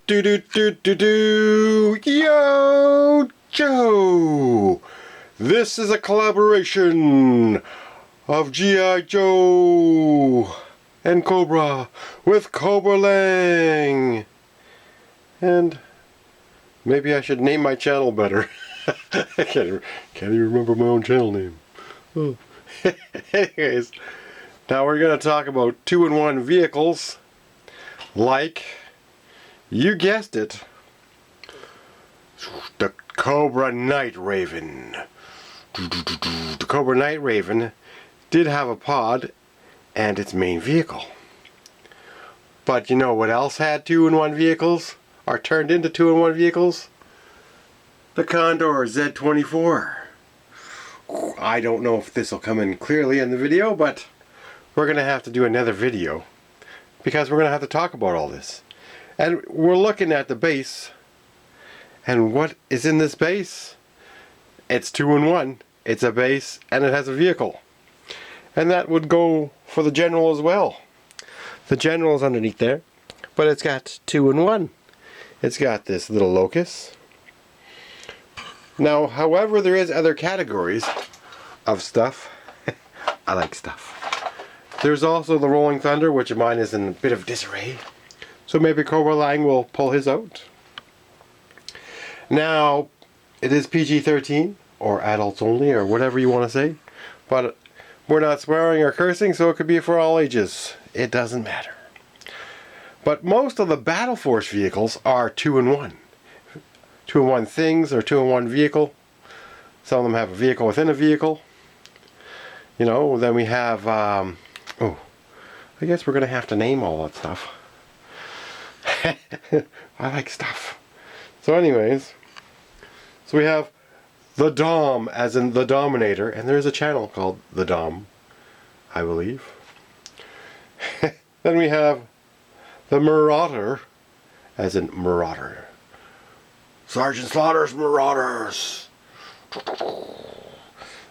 Do do do do do. Yo, Joe. This is a collaboration of G.I. Joe and Cobra with Cobra-Lang. And maybe I should name my channel better. I can't even remember my own channel name. Oh. Anyways, now we're going to talk about 2-in-1 vehicles, like, you guessed it, the Cobra Night Raven. The Cobra Night Raven did have a pod and its main vehicle. But you know what else had 2-in-1 vehicles? Or turned into 2-in-1 vehicles? The Condor Z24. I don't know if this will come in clearly in the video, but we're going to have to do another video because we're going to have to talk about all this. And we're looking at the base, and what is in this base? It's 2-in-1. It's a base and it has a vehicle. And that would go for the General as well. The General is underneath there, but it's got 2-in-1. It's got this little locus. Now, however, there is other categories of stuff. I like stuff. There's also the Rolling Thunder, which mine is in a bit of disarray. So maybe Corbra-Lang will pull his out. Now, it is PG-13, or adults only, or whatever you want to say. But we're not swearing or cursing, so it could be for all ages. It doesn't matter. But most of the Battle Force vehicles are 2-in-1. 2-in-1 things or 2-in-1 vehicle. Some of them have a vehicle within a vehicle. You know, then we have, I guess we're going to have to name all that stuff. I like stuff. So anyways, so we have the Dom, as in the Dominator, and there's a channel called the Dom, I believe. Then we have the Marauder, as in Marauder. Sergeant Slaughter's Marauders.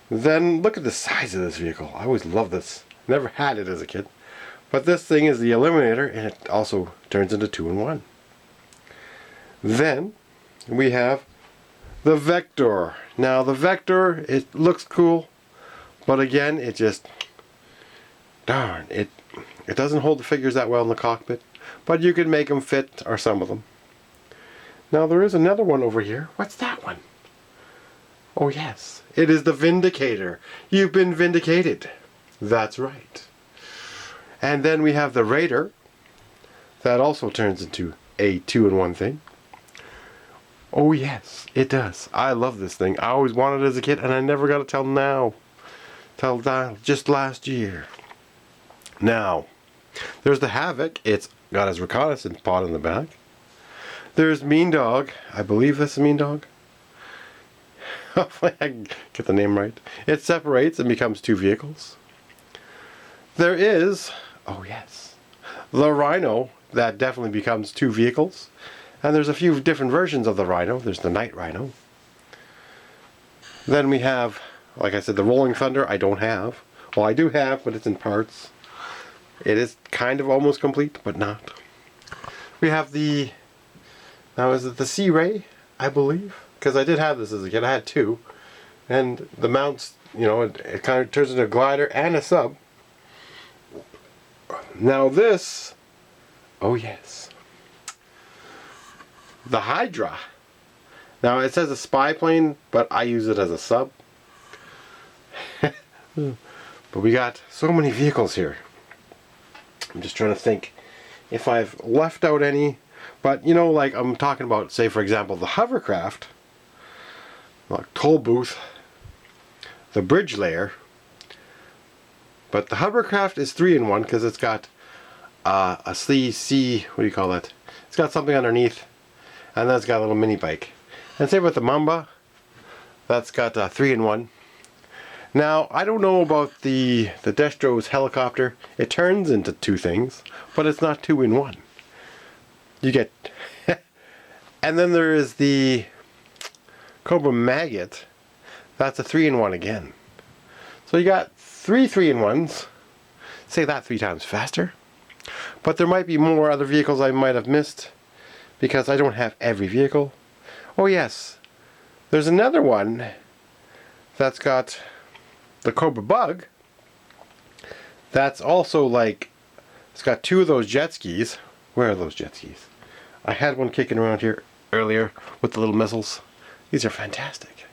Then look at the size of this vehicle. I always loved this. Never had it as a kid. But this thing is the Eliminator, and it also turns into 2-in-1. Then we have the Vector. Now the Vector, it looks cool, but again, it just, darn, it doesn't hold the figures that well in the cockpit. But you can make them fit, or some of them. Now there is another one over here. What's that one? Oh yes, it is the Vindicator. You've been vindicated. That's right. And then we have the Raider. That also turns into a 2-in-1 thing. Oh yes, it does. I love this thing. I always wanted it as a kid, and I never got it till now. Till just last year. Now, there's the Havoc. It's got his reconnaissance pod in the back. There's Mean Dog. I believe this is Mean Dog. Hopefully I can get the name right. It separates and becomes 2 vehicles. There is, oh yes, the Rhino. That definitely becomes 2 vehicles. And there's a few different versions of the Rhino. There's the Night Rhino. Then we have, like I said, the Rolling Thunder I don't have. Well, I do have, but it's in parts. It is kind of almost complete, but not. We have the, now is it the Sea Ray, I believe? Because I did have this as a kid. I had 2. And the mounts, you know, it kind of turns into a glider and a sub. Now this, oh yes, the Hydra. Now it says a spy plane, but I use it as a sub. But we got so many vehicles here. I'm just trying to think if I've left out any. But you know, like I'm talking about, say for example, the hovercraft, like toll booth, the bridge layer. But the hovercraft is 3-in-1 because it's got a C, what do you call that? It's got something underneath, and then it's got a little mini bike. And same with the Mamba, that's got 3-in-1. Now I don't know about the Destro's helicopter. It turns into 2 things, but it's not 2-in-1. You get, and then there is the Cobra Maggot. That's a 3-in-1 again. So you got 3 3-in-1s. Say that 3 times faster. But there might be more other vehicles I might have missed. because I don't have every vehicle. Oh yes, there's another one that's got the Cobra Bug. That's also like, it's got 2 of those jet skis. Where are those jet skis? I had one kicking around here earlier with the little missiles. These are fantastic.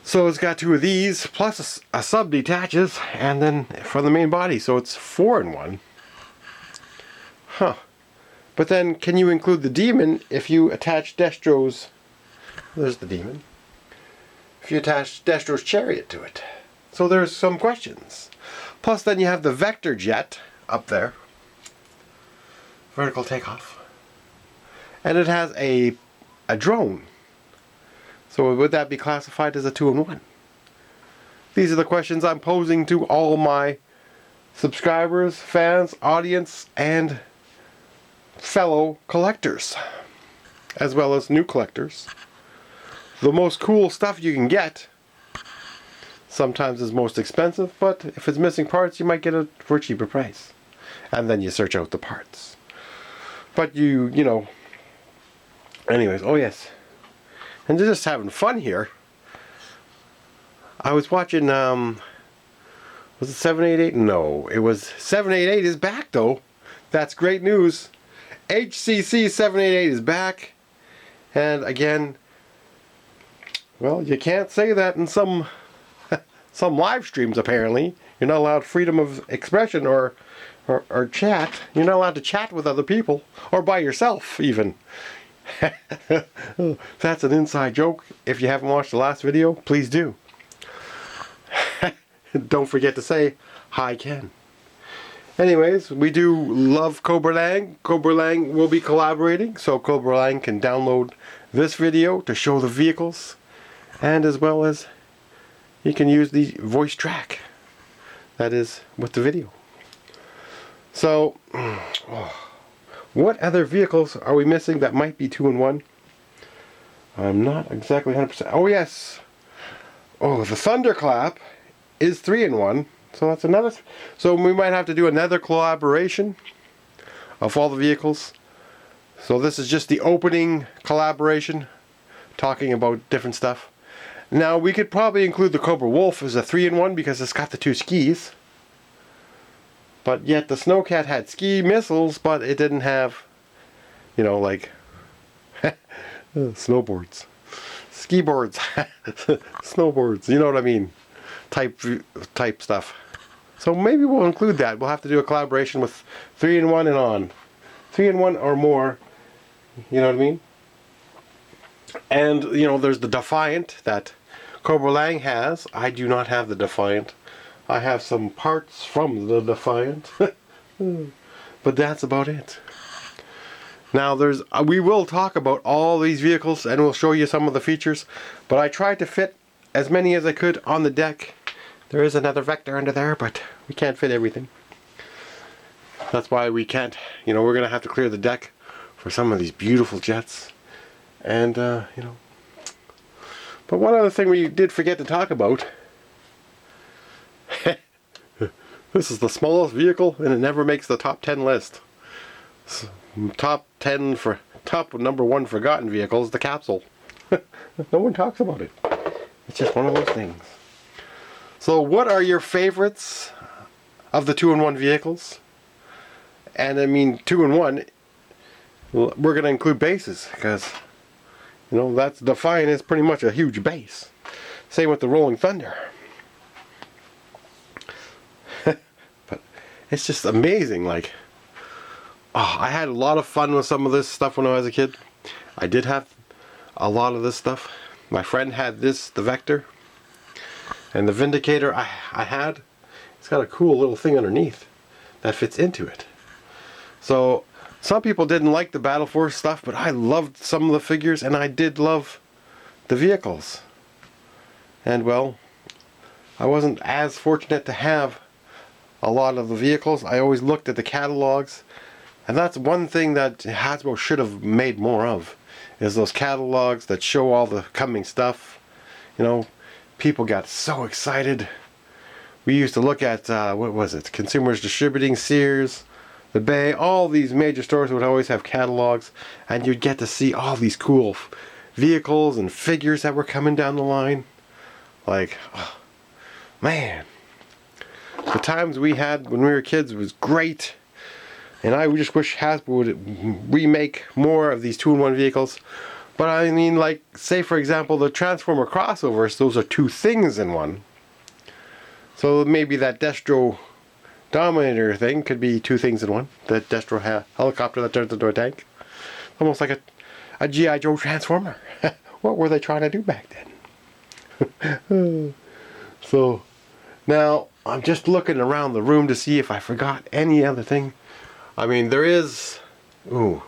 So it's got 2 of these, plus a sub detaches, and then from the main body, so it's 4 in 1. Huh. But then, can you include the demon if you attach Destro's... There's the demon. If you attach Destro's chariot to it. So there's some questions. Plus then you have the vector jet up there. Vertical takeoff. And it has a drone. So would that be classified as a 2-in-1? These are the questions I'm posing to all my subscribers, fans, audience, and fellow collectors, as well as new collectors. The most cool stuff you can get sometimes is most expensive, but if it's missing parts, you might get it for a cheaper price. And then you search out the parts. But you know, anyways, oh yes. And they're just having fun here. I was watching, was it 788? No, it was 788 is back though. That's great news. HCC 788 is back. And again, well, you can't say that in some live streams apparently. You're not allowed freedom of expression or chat. You're not allowed to chat with other people or by yourself even. That's an inside joke. If you haven't watched the last video, please do. Don't forget to say hi Ken. Anyways, we do love Cobra-Lang. Cobra-Lang will be collaborating, so Cobra-Lang can download this video to show the vehicles, and as well as you can use the voice track that is with the video. So, what other vehicles are we missing that might be 2-in-1? I'm not exactly 100%. Oh yes! Oh, the Thunderclap is 3-in-1. So that's another. So we might have to do another collaboration of all the vehicles. So this is just the opening collaboration, talking about different stuff. Now we could probably include the Cobra Wolf as a 3-in-1 because it's got the 2 skis. But yet the Snowcat had ski missiles, but it didn't have, you know, like snowboards, ski boards, snowboards. You know what I mean? Type stuff. So maybe we'll include that. We'll have to do a collaboration with 3-in-1 and on. 3-in-1 or more. You know what I mean? And, you know, there's the Defiant that Cobra-Lang has. I do not have the Defiant. I have some parts from the Defiant. But that's about it. Now we will talk about all these vehicles and we'll show you some of the features. But I tried to fit as many as I could on the deck. There is another vector under there, but we can't fit everything. That's why we can't, you know, we're going to have to clear the deck for some of these beautiful jets. And, you know. But one other thing we did forget to talk about. This is the smallest vehicle and it never makes the top 10 list. Top 10 for, top number 1 forgotten vehicle is the capsule. No one talks about it. It's just one of those things. So what are your favorites of the 2-in-1 vehicles? And I mean 2-in-1, we're going to include bases because, you know, that's Defiant is pretty much a huge base. Same with the Rolling Thunder. But it's just amazing. Like, oh, I had a lot of fun with some of this stuff when I was a kid. I did have a lot of this stuff. My friend had this, the Vector. And the Vindicator I had, it's got a cool little thing underneath that fits into it. So some people didn't like the Battle Force stuff, but I loved some of the figures and I did love the vehicles. And well, I wasn't as fortunate to have a lot of the vehicles. I always looked at the catalogs, and that's one thing that Hasbro should have made more of, is those catalogs that show all the coming stuff. You know, people got so excited. We used to look at, what was it? Consumers Distributing, Sears, the Bay, all these major stores would always have catalogs, and you'd get to see all these cool vehicles and figures that were coming down the line. Like, oh, man, the times we had when we were kids was great. And I just wish Hasbro would remake more of these 2-in-1 vehicles. But I mean, like, say for example, the Transformer crossovers, those are 2 things in one. So maybe that Destro Dominator thing could be 2 things in one. The Destro helicopter that turns into a tank. Almost like a G.I. Joe Transformer. What were they trying to do back then? So, now, I'm just looking around the room to see if I forgot any other thing. I mean, there is... Ooh.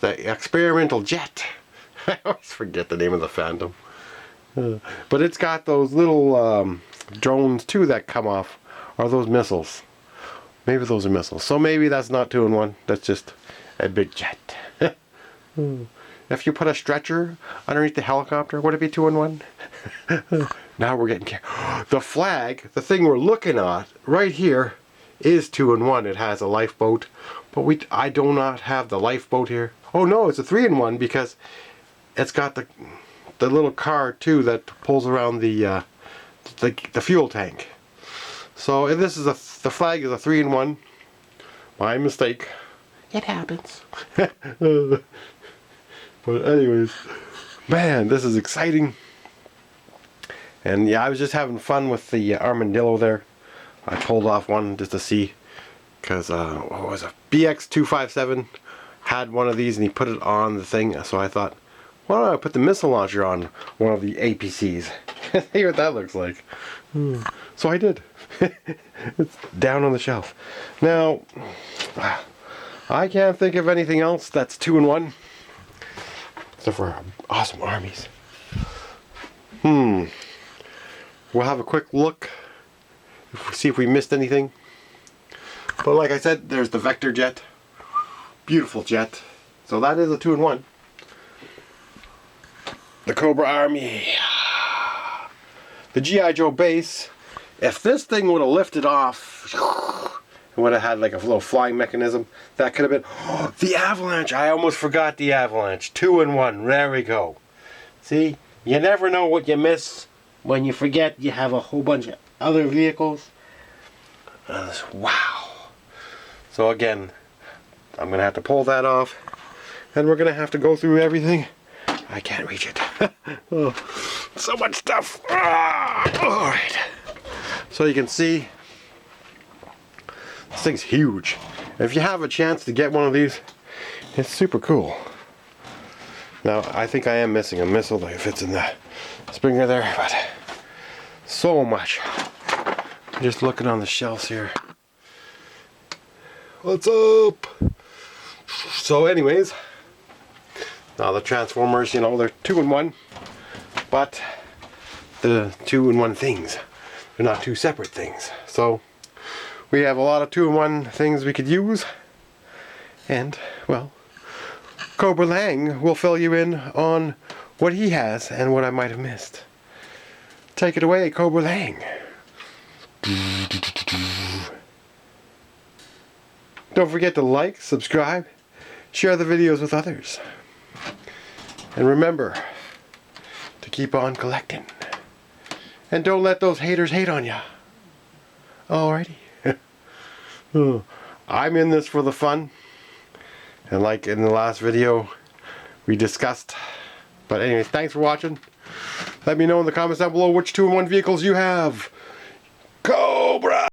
The experimental jet. I always forget the name of the Phantom. But it's got those little drones too that come off. Are those missiles? Maybe those are missiles. So maybe that's not 2-in-1. That's just a big jet. If you put a stretcher underneath the helicopter, would it be 2-in-1? Now we're getting the flag, the thing we're looking at right here, is 2-in-1. It has a lifeboat, but I do not have the lifeboat here. Oh no, it's a 3-in-1 because it's got the little car too that pulls around the fuel tank. So this is the flag is a 3-in-1. My mistake. It happens. But anyways, man, this is exciting. And yeah, I was just having fun with the armadillo there. I pulled off one just to see, because what was it? BX257 had one of these and he put it on the thing. So I thought, why don't I put the missile launcher on one of the APCs? See what that looks like. So I did. It's down on the shelf. Now, I can't think of anything else that's 2-in-1. Except for awesome armies. We'll have a quick look. See if we missed anything. But like I said, there's the Vector jet. Beautiful jet. So that is a 2-in-1. The Cobra Army. The G.I. Joe base. If this thing would have lifted off, it would have had like a little flying mechanism. That could have been the Avalanche. I almost forgot the Avalanche. 2-in-1. There we go. See, you never know what you miss when you forget you have a whole bunch of other vehicles. Wow. So again, I'm going to have to pull that off. And we're going to have to go through everything. I can't reach it. Oh, so much stuff. Alright. So you can see, this thing's huge. If you have a chance to get one of these, it's super cool. Now, I think I am missing a missile that fits in the Springer there, but so much. Just looking on the shelves here. What's up? So anyways, now the Transformers, you know, they're 2-in-1, but the 2-in-1 things, they're not 2 separate things. So we have a lot of 2-in-1 things we could use, and well, Cobra-Lang will fill you in on what he has and what I might have missed. Take it away, Cobra-Lang. Don't forget to like, subscribe, share the videos with others. And remember to keep on collecting. And don't let those haters hate on ya. Alrighty. I'm in this for the fun. And like in the last video we discussed. But anyways, thanks for watching. Let me know in the comments down below which 2-in-1 vehicles you have. Cobra!